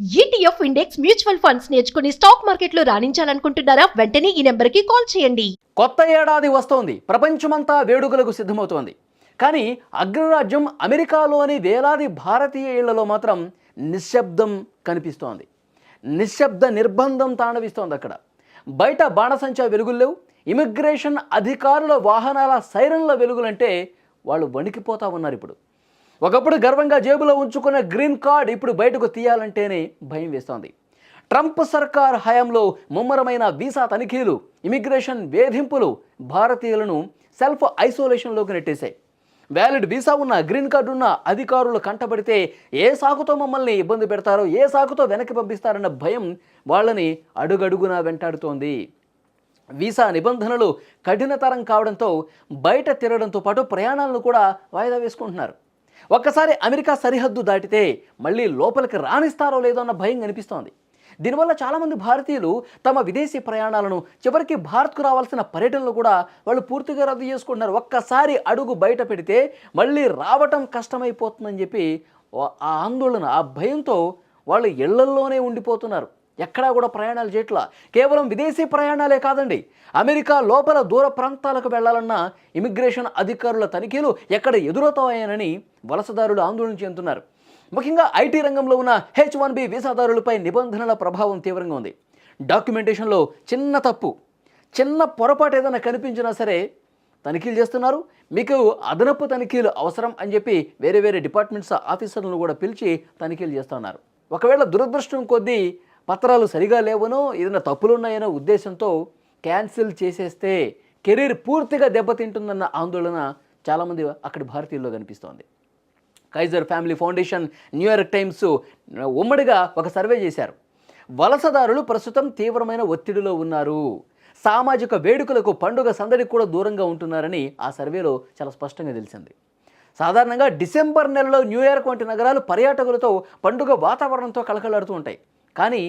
ETF index mutual funds నేర్చుకుని stock మార్కెట్లో రాణించాలనుకుంటున్నారా? వెంటనే ఈ నెంబర్కి కాల్ చేయండి. కొత్త ఏడాది వస్తోంది. ప్రపంచమంతా వేడుకలకు సిద్ధమవుతోంది. కానీ అగ్రరాజ్యం అమెరికాలోని వేలాది భారతీయ ఇళ్లలో మాత్రం నిశ్శబ్దం కనిపిస్తోంది. నిశ్శబ్ద నిర్బంధం తాండవిస్తోంది అక్కడ. బయట బాణసంచా వెలుగుల్లేవు. ఇమిగ్రేషన్ అధికారుల వాహనాల సైరన్ల వెలుగులంటే వాళ్ళు వణికిపోతా ఉన్నారు ఇప్పుడు. ఒకప్పుడు గర్వంగా జేబులో ఉంచుకున్న గ్రీన్ కార్డ్ ఇప్పుడు బయటకు తీయాలంటేనే భయం వేస్తోంది. ట్రంప్ సర్కార్ హయాంలో ముమ్మరమైన వీసా తనిఖీలు, ఇమిగ్రేషన్ వేధింపులు భారతీయులను సెల్ఫ్ ఐసోలేషన్లోకి నెట్టేశాయి. వ్యాలిడ్ వీసా ఉన్న, గ్రీన్ కార్డు ఉన్న అధికారులు కంటపడితే ఏ సాకుతో మమ్మల్ని ఇబ్బంది పెడతారో, ఏ సాకుతో వెనక్కి పంపిస్తారన్న భయం వాళ్ళని అడుగడుగునా వెంటాడుతోంది. వీసా నిబంధనలు కఠినతరం కావడంతో బయట తిరగడంతో పాటు ప్రయాణాలను కూడా వాయిదా వేసుకుంటున్నారు. ఒక్కసారి అమెరికా సరిహద్దు దాటితే మళ్ళీ లోపలికి రాణిస్తారో లేదో అన్న భయం కనిపిస్తోంది. దీనివల్ల చాలామంది భారతీయులు తమ విదేశీ ప్రయాణాలను, చివరికి భారత్కు రావాల్సిన పర్యటనలు కూడా వాళ్ళు పూర్తిగా రద్దు చేసుకుంటున్నారు. ఒక్కసారి అడుగు బయట పెడితే మళ్ళీ రావటం కష్టమైపోతుందని చెప్పి ఆ ఆందోళన, ఆ భయంతో వాళ్ళు ఇళ్లల్లోనే ఉండిపోతున్నారు. ఎక్కడా కూడా ప్రయాణాలు చేయట్లా. కేవలం విదేశీ ప్రయాణాలే కాదండి, అమెరికా లోపల దూర ప్రాంతాలకు వెళ్లాలన్న ఇమిగ్రేషన్ అధికారుల తనిఖీలు ఎక్కడ ఎదురవుతాయనని వలసదారులు ఆందోళన చెందుతున్నారు. ముఖ్యంగా ఐటీ రంగంలో ఉన్న H1B వీసాదారులపై నిబంధనల ప్రభావం తీవ్రంగా ఉంది. డాక్యుమెంటేషన్లో చిన్న తప్పు, చిన్న పొరపాటు ఏదైనా కనిపించినా సరే తనిఖీలు చేస్తున్నారు. మీకు అదనపు తనిఖీలు అవసరం అని చెప్పి వేరే వేరే డిపార్ట్మెంట్స్ ఆఫీసర్లను కూడా పిలిచి తనిఖీలు చేస్తున్నారు. ఒకవేళ దురదృష్టం కొద్దీ పత్రాలు సరిగా లేవనో, ఏదైనా తప్పులున్నాయనో ఉద్దేశంతో క్యాన్సిల్ చేసేస్తే కెరీర్ పూర్తిగా దెబ్బతింటుందన్న ఆందోళన చాలామంది అక్కడి భారతీయుల్లో కనిపిస్తోంది. Kaiser family foundation, New York times ఉమ్మడిగా ఒక సర్వే చేశారు. వలసదారులు ప్రస్తుతం తీవ్రమైన ఒత్తిడిలో ఉన్నారు, సామాజిక వేడుకలకు, పండుగ సందడికి కూడా దూరంగా ఉంటున్నారని ఆ సర్వేలో చాలా స్పష్టంగా తెలిసింది. సాధారణంగా డిసెంబర్ నెలలో న్యూయార్క్ వంటి నగరాలు పర్యాటకులతో, పండుగ వాతావరణంతో కలకలాడుతూ ఉంటాయి. కానీ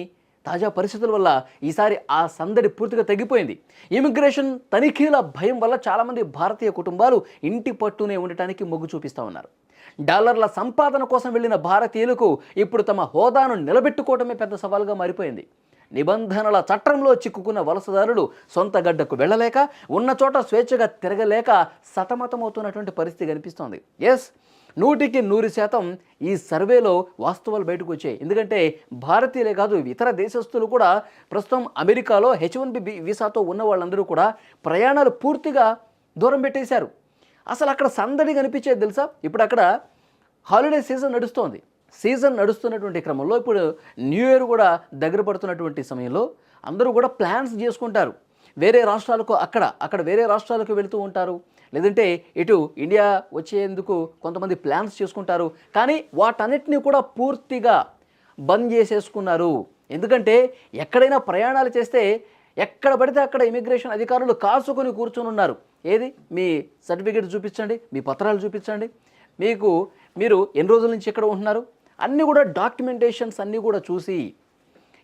తాజా పరిస్థితుల వల్ల ఈసారి ఆ సందడి పూర్తిగా తగ్గిపోయింది. ఇమిగ్రేషన్ తనిఖీల భయం వల్ల చాలామంది భారతీయ కుటుంబాలు ఇంటి పట్టునే ఉండటానికి మొగ్గు చూపిస్తూ ఉన్నారు. డాలర్ల సంపాదన కోసం వెళ్ళిన భారతీయులకు ఇప్పుడు తమ హోదాను నిలబెట్టుకోవడమే పెద్ద సవాల్గా మారిపోయింది. నిబంధనల చట్టంలో చిక్కుకున్న వలసదారులు సొంత గడ్డకు వెళ్ళలేక, ఉన్న చోట స్వేచ్ఛగా తిరగలేక సతమతమవుతున్నటువంటి పరిస్థితి కనిపిస్తోంది. 100% ఈ సర్వేలో వాస్తవాలు బయటకు వచ్చాయి. ఎందుకంటే భారతీయులే కాదు, ఇతర దేశస్తులు కూడా ప్రస్తుతం అమెరికాలో H1B వీసాతో ఉన్న వాళ్ళందరూ కూడా ప్రయాణాలు పూర్తిగా దూరం పెట్టేశారు. అసలు అక్కడ సందడి కనిపించేది తెలుసా? ఇప్పుడు అక్కడ హాలిడే సీజన్ నడుస్తోంది. సీజన్ నడుస్తున్నటువంటి క్రమంలో ఇప్పుడు న్యూ ఇయర్ కూడా దగ్గర పడుతున్నటువంటి సమయంలో అందరూ కూడా ప్లాన్స్ చేసుకుంటారు. వేరే రాష్ట్రాలకు, అక్కడ వేరే రాష్ట్రాలకు వెళుతూ ఉంటారు. లేదంటే ఇటు ఇండియా వచ్చేందుకు కొంతమంది ప్లాన్స్ చేసుకుంటారు. కానీ వాటన్నిటినీ కూడా పూర్తిగా బంద్ చేసేసుకున్నారు. ఎందుకంటే ఎక్కడైనా ప్రయాణాలు చేస్తే ఎక్కడ పడితే అక్కడ ఇమిగ్రేషన్ అధికారులు కాసుకొని కూర్చొని ఉన్నారు. ఏది మీ సర్టిఫికేట్ చూపించండి, మీ పత్రాలు చూపించండి, మీరు ఎన్ని రోజుల నుంచి ఎక్కడ ఉంటున్నారు, అన్నీ కూడా డాక్యుమెంటేషన్స్ అన్నీ కూడా చూసి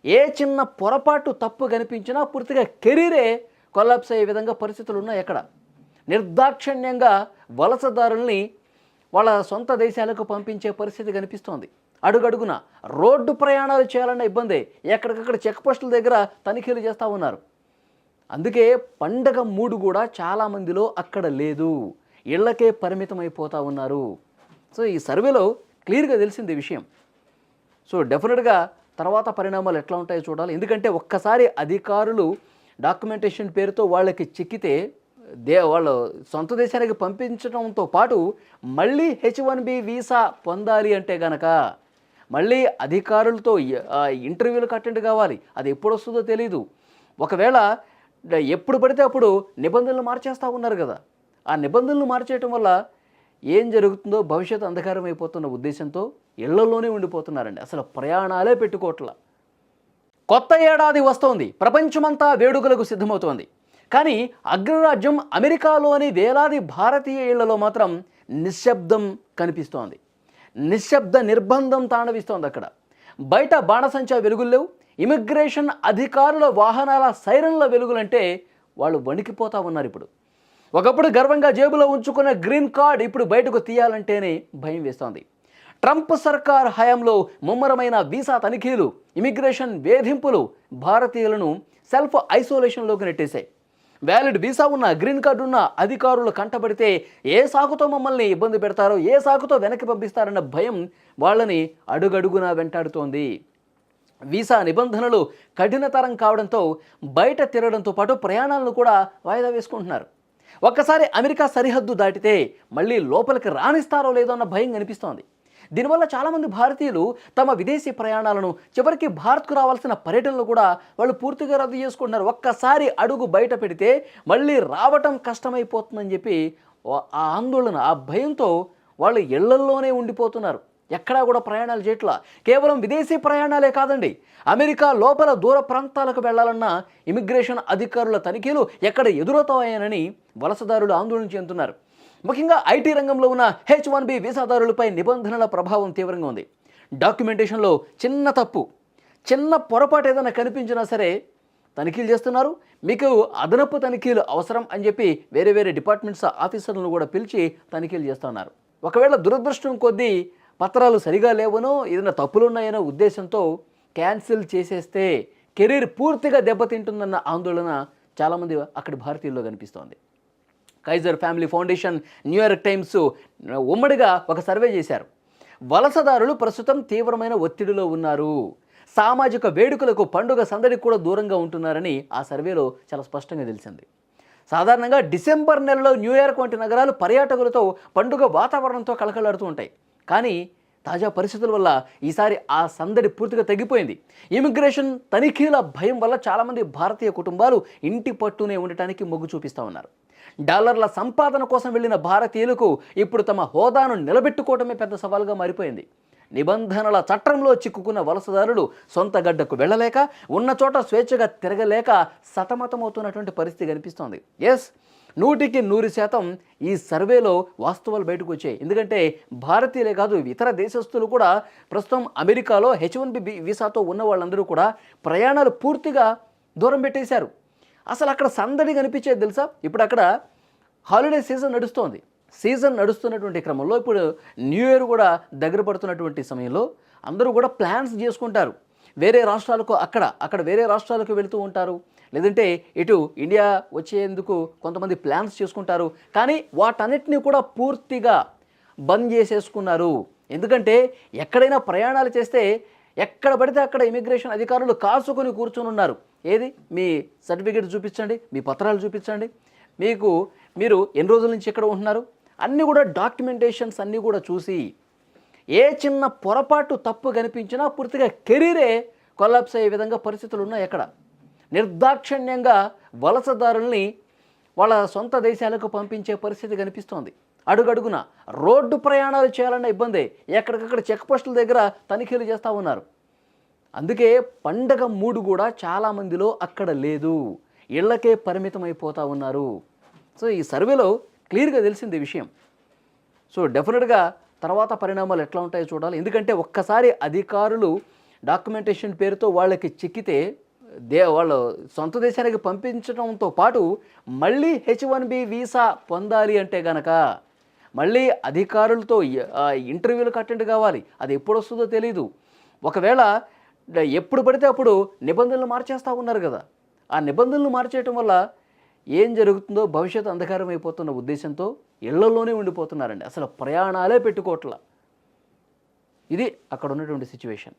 ఏ చిన్న పొరపాటు, తప్పు కనిపించినా పూర్తిగా కెరీరే కొలాప్స్ అయ్యే విధంగా పరిస్థితులు ఉన్నాయి. ఎక్కడ నిర్దాక్షిణ్యంగా వలసదారుల్ని వాళ్ళ సొంత దేశాలకు పంపించే పరిస్థితి కనిపిస్తోంది. అడుగడుగున రోడ్డు ప్రయాణాలు చేయాలన్న ఇబ్బందే. ఎక్కడికక్కడ చెక్ పోస్టుల దగ్గర తనిఖీలు చేస్తూ ఉన్నారు. అందుకే పండగ మూడు కూడా చాలామందిలో అక్కడ లేదు, ఇళ్లకే పరిమితం అయిపోతూ ఉన్నారు. సో ఈ సర్వేలో క్లియర్గా తెలిసింది విషయం. సో డెఫినెట్గా తర్వాత పరిణామాలు ఎట్లా ఉంటాయో చూడాలి. ఎందుకంటే ఒక్కసారి అధికారులు డాక్యుమెంటేషన్ పేరుతో వాళ్ళకి చిక్కితే వాళ్ళు సొంత దేశానికి పంపించడంతో పాటు మళ్ళీ H1B వీసా పొందాలి అంటే గనక మళ్ళీ అధికారులతో ఇంటర్వ్యూలకు అటెండ్ కావాలి. అది ఎప్పుడు వస్తుందో తెలీదు. ఒకవేళ ఎప్పుడు పడితే అప్పుడు నిబంధనలు మార్చేస్తూ ఉన్నారు కదా, ఆ నిబంధనలు మార్చేయటం వల్ల ఏం జరుగుతుందో భవిష్యత్తు అంధకారం అయిపోతున్న ఉద్దేశంతో ఇళ్లలోనే ఉండిపోతున్నారండి. అసలు ప్రయాణాలే పెట్టుకోవట్లా. కొత్త ఏడాది వస్తోంది, ప్రపంచమంతా వేడుకలకు సిద్ధమవుతోంది. కానీ అగ్రరాజ్యం అమెరికాలోని వేలాది భారతీయ ఇళ్లలో మాత్రం నిశ్శబ్దం కనిపిస్తోంది. నిశ్శబ్ద నిర్బంధం తాండవిస్తోంది అక్కడ. బయట బాణసంచా వెలుగుల్లేవు. ఇమిగ్రేషన్ అధికారుల వాహనాల సైరన్ల వెలుగులంటే వాళ్ళు వణికిపోతూ ఉన్నారు ఇప్పుడు. ఒకప్పుడు గర్వంగా జేబులో ఉంచుకున్న గ్రీన్ కార్డ్ ఇప్పుడు బయటకు తీయాలంటేనే భయం వేస్తోంది. ట్రంప్ సర్కార్ హయాంలో ముమ్మరమైన వీసా తనిఖీలు, ఇమిగ్రేషన్ వేధింపులు భారతీయులను సెల్ఫ్ ఐసోలేషన్లోకి నెట్టేశాయి. వ్యాలిడ్ వీసా ఉన్న, గ్రీన్ కార్డు ఉన్న అధికారులు కంటబడితే ఏ సాకుతో మమ్మల్ని ఇబ్బంది పెడతారో, ఏ సాకుతో వెనక్కి పంపిస్తారన్న భయం వాళ్ళని అడుగడుగునా వెంటాడుతోంది. వీసా నిబంధనలు కఠినతరం కావడంతో బయట తిరగడంతో పాటు ప్రయాణాలను కూడా వాయిదా వేసుకుంటున్నారు. ఒక్కసారి అమెరికా సరిహద్దు దాటితే మళ్ళీ లోపలికి రాణిస్తారో లేదో అన్న భయం కనిపిస్తోంది. దీనివల్ల చాలామంది భారతీయులు తమ విదేశీ ప్రయాణాలను, చివరికి భారత్కు రావాల్సిన పర్యటనలు కూడా వాళ్ళు పూర్తిగా రద్దు చేసుకుంటున్నారు. ఒక్కసారి అడుగు బయట పెడితే మళ్ళీ రావటం కష్టమైపోతుందని చెప్పి ఆ ఆందోళన, ఆ భయంతో వాళ్ళు ఇళ్లల్లోనే ఉండిపోతున్నారు. ఎక్కడా కూడా ప్రయాణాలు చేయట్లా. కేవలం విదేశీ ప్రయాణాలే కాదండి, అమెరికా లోపల దూర ప్రాంతాలకు వెళ్లాలన్న ఇమిగ్రేషన్ అధికారుల తనిఖీలు ఎక్కడ ఎదురవుతాయనని వలసదారులు ఆందోళన చెందుతున్నారు. ముఖ్యంగా ఐటీ రంగంలో ఉన్న H1B వీసాదారులపై నిబంధనల ప్రభావం తీవ్రంగా ఉంది. డాక్యుమెంటేషన్లో చిన్న తప్పు, చిన్న పొరపాటు ఏదైనా కనిపించినా సరే తనిఖీలు చేస్తున్నారు. మీకు అదనపు తనిఖీలు అవసరం అని చెప్పి వేరే వేరే డిపార్ట్మెంట్స్ ఆఫీసర్లను కూడా పిలిచి తనిఖీలు చేస్తున్నారు. ఒకవేళ దురదృష్టం కొద్దీ పత్రాలు సరిగా లేవనో, ఏదైనా తప్పులున్నాయనో ఉద్దేశంతో క్యాన్సిల్ చేసేస్తే కెరీర్ పూర్తిగా దెబ్బతింటుందన్న ఆందోళన చాలామంది అక్కడి భారతీయుల్లో కనిపిస్తోంది. Kaiser family foundation, New York times ఉమ్మడిగా ఒక సర్వే చేశారు. వలసదారులు ప్రస్తుతం తీవ్రమైన ఒత్తిడిలో ఉన్నారు, సామాజిక వేడుకలకు, పండుగ సందడికి కూడా దూరంగా ఉంటున్నారని ఆ సర్వేలో చాలా స్పష్టంగా తెలిసింది. సాధారణంగా డిసెంబర్ నెలలో న్యూయార్క్ వంటి నగరాలు పర్యాటకులతో, పండుగ వాతావరణంతో కలకలాడుతూ ఉంటాయి. కానీ తాజా పరిస్థితుల వల్ల ఈసారి ఆ సందడి పూర్తిగా తగ్గిపోయింది. ఇమిగ్రేషన్ తనిఖీల భయం వల్ల చాలామంది భారతీయ కుటుంబాలు ఇంటి పట్టునే ఉండటానికి మొగ్గు చూపిస్తూ ఉన్నారు. డాలర్ల సంపాదన కోసం వెళ్ళిన భారతీయులకు ఇప్పుడు తమ హోదాను నిలబెట్టుకోవడమే పెద్ద సవాల్గా మారిపోయింది. నిబంధనల చట్టంలో చిక్కుకున్న వలసదారులు సొంత గడ్డకు వెళ్ళలేక, ఉన్న చోట స్వేచ్ఛగా తిరగలేక సతమతమవుతున్నటువంటి పరిస్థితి కనిపిస్తోంది. ఎస్, 100% ఈ సర్వేలో వాస్తవాలు బయటకు వచ్చాయి. ఎందుకంటే భారతీయులే కాదు, ఇతర దేశస్తులు కూడా ప్రస్తుతం అమెరికాలో H1B వీసాతో ఉన్న వాళ్ళందరూ కూడా ప్రయాణాలు పూర్తిగా దూరం పెట్టేశారు. అసలు అక్కడ సందడి కనిపించేది తెలుసా? ఇప్పుడు అక్కడ హాలిడే సీజన్ నడుస్తోంది. సీజన్ నడుస్తున్నటువంటి క్రమంలో ఇప్పుడు న్యూ ఇయర్ కూడా దగ్గర పడుతున్నటువంటి సమయంలో అందరూ కూడా ప్లాన్స్ చేసుకుంటారు. వేరే రాష్ట్రాలకు, అక్కడ వేరే రాష్ట్రాలకు వెళుతూ ఉంటారు. లేదంటే ఇటు ఇండియా వచ్చేందుకు కొంతమంది ప్లాన్స్ చేసుకుంటారు. కానీ వాటన్నిటినీ కూడా పూర్తిగా బంద్ చేసేసుకున్నారు. ఎందుకంటే ఎక్కడైనా ప్రయాణాలు చేస్తే ఎక్కడ పడితే అక్కడ ఇమిగ్రేషన్ అధికారులు కాసుకొని కూర్చొని ఉన్నారు. ఏది, మీ సర్టిఫికేట్ చూపించండి, మీ పత్రాలు చూపించండి, మీరు ఎన్ని రోజుల నుంచి ఇక్కడ ఉంటున్నారు, అన్నీ కూడా డాక్యుమెంటేషన్స్ అన్నీ కూడా చూసి ఏ చిన్న పొరపాటు తప్పు కనిపించినా పూర్తిగా కెరీరే కొలాప్స్ అయ్యే విధంగా పరిస్థితులు ఉన్నాయి. అక్కడ నిర్దాక్షిణ్యంగా వలసదారుల్ని వాళ్ళ సొంత దేశాలకు పంపించే పరిస్థితి కనిపిస్తోంది. అడుగడుగున రోడ్డు ప్రయాణాలు చేయాలన్న ఇబ్బందే, ఎక్కడికక్కడ చెక్ పోస్టుల దగ్గర తనిఖీలు చేస్తూ ఉన్నారు. అందుకే పండగ మూడు కూడా చాలామందిలో అక్కడ లేదు, ఇళ్లకే పరిమితం అయిపోతూ ఉన్నారు. సో ఈ సర్వేలో క్లియర్గా తెలిసింది ఈ విషయం. సో డెఫినెట్గా తర్వాత పరిణామాలు ఎట్లా ఉంటాయో చూడాలి. ఎందుకంటే ఒక్కసారి అధికారులు డాక్యుమెంటేషన్ పేరుతో వాళ్ళకి చిక్కితే వాళ్ళు సొంత దేశానికి పంపించడంతో పాటు మళ్ళీ H1B వీసా పొందాలి అంటే గనక మళ్ళీ అధికారులతో ఇంటర్వ్యూలకు అటెండ్ కావాలి. అది ఎప్పుడు వస్తుందో తెలీదు. ఒకవేళ ఎప్పుడు పడితే అప్పుడు నిబంధనలు మార్చేస్తూ ఉన్నారు కదా, ఆ నిబంధనలు మార్చేయటం వల్ల ఏం జరుగుతుందో భవిష్యత్తు అంధకారం అయిపోతున్న ఉద్దేశంతో ఇళ్లలోనే ఉండిపోతున్నారండి. అసలు ప్రయాణాలే పెట్టుకోవట్లా. ఇది అక్కడ ఉన్నటువంటి సిచ్యువేషన్.